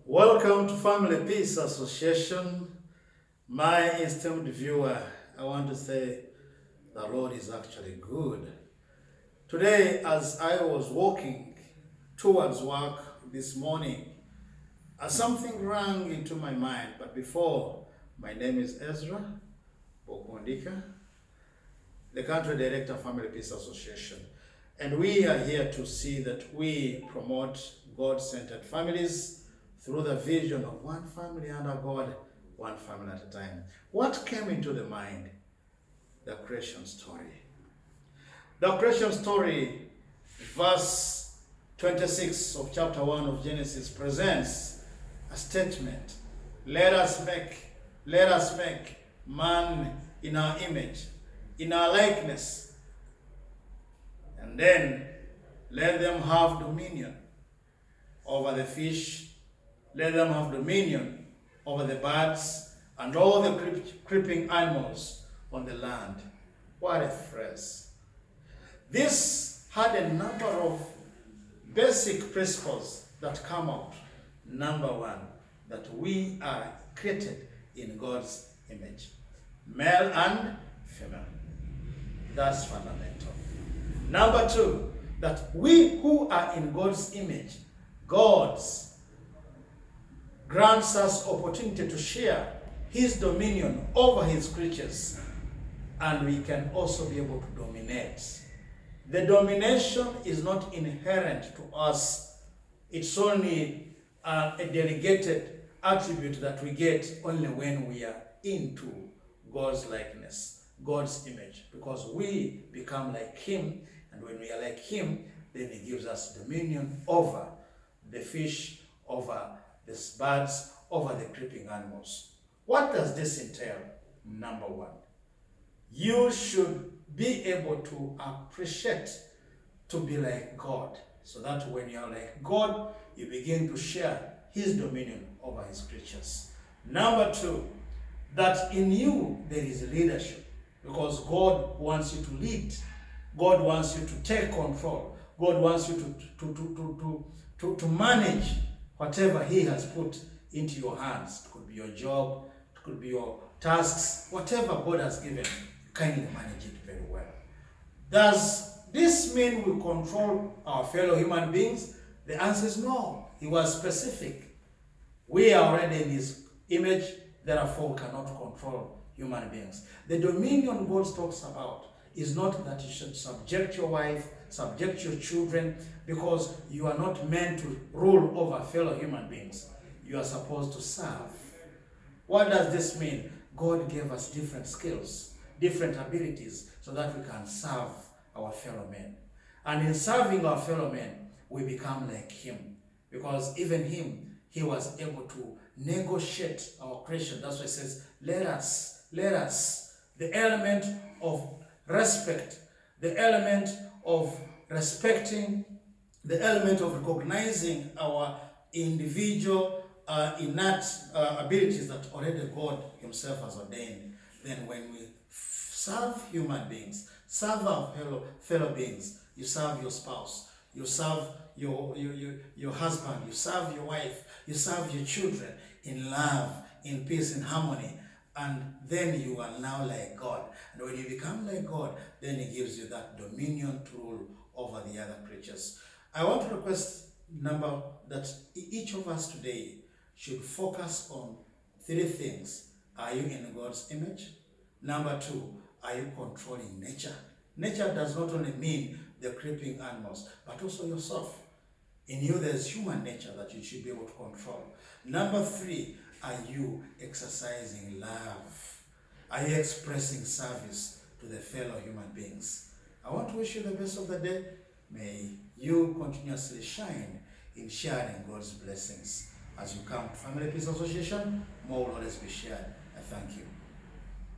Welcome to Family Peace Association. My esteemed viewer, I want to say the Lord is actually good. Today, as I was walking towards work this morning, something rang into my mind. But before, my name is Ezra Bokondika, the Country Director of Family Peace Association. And we are here to see that we promote God-centered families through the vision of one family under God, one family at a time. What came into the mind? The creation story. The creation story, verse 26 of chapter 1 of Genesis, presents a statement. Let us make man in our image, in our likeness, and then let them have dominion over the fish, let them have dominion over the birds and all the creeping animals on the land. What a phrase. This had a number of basic principles that come out. Number one, that we are created in God's image, male and female. That's fundamental. Number two, that we who are in God's image, God's grants us opportunity to share his dominion over his creatures, and we can also be able to dominate. The domination is not inherent to us. It's only a delegated attribute that we get only when we are into God's likeness, God's image, because we become like him, and when we are like him, then he gives us dominion over the fish, over the birds, over the creeping animals. What does this entail? Number one, you should be able to appreciate to be like God, so that when you're like God, you begin to share his dominion over his creatures. Number two, that in you there is leadership, because God wants you to lead. God wants you to take control. God wants you to manage whatever he has put into your hands. It could be your job, it could be your tasks, whatever God has given, kindly manage it very well. Does this mean we control our fellow human beings? The answer is no. He was specific. We are already in his image, therefore we cannot control human beings. The dominion God talks about is not that you should subject your wife, subject your children, because you are not meant to rule over fellow human beings. You are supposed to serve. What does this mean? God gave us different skills, different abilities, so that we can serve our fellow men. And in serving our fellow men, we become like him, because even him, he was able to negotiate our creation. That's why it says, let us. The element of respect, the element of respecting, the element of recognizing our individual innate abilities that already God himself has ordained. Then when we serve human beings, serve our fellow beings, you serve your spouse, you serve your husband, you serve your wife, you serve your children in love, in peace, in harmony, and then you are now like God. And when you become like God, then he gives you that dominion to rule over the other creatures. I want to request that each of us today should focus on three things. Are you in God's image? Number two, are you controlling nature? Nature does not only mean the creeping animals, but also yourself. In you, there's human nature that you should be able to control. Number three, are you exercising love? Are you expressing service to the fellow human beings? I want to wish you the best of the day. May you continuously shine in sharing God's blessings. As you come to Family Peace Association, more will always be shared. I thank you.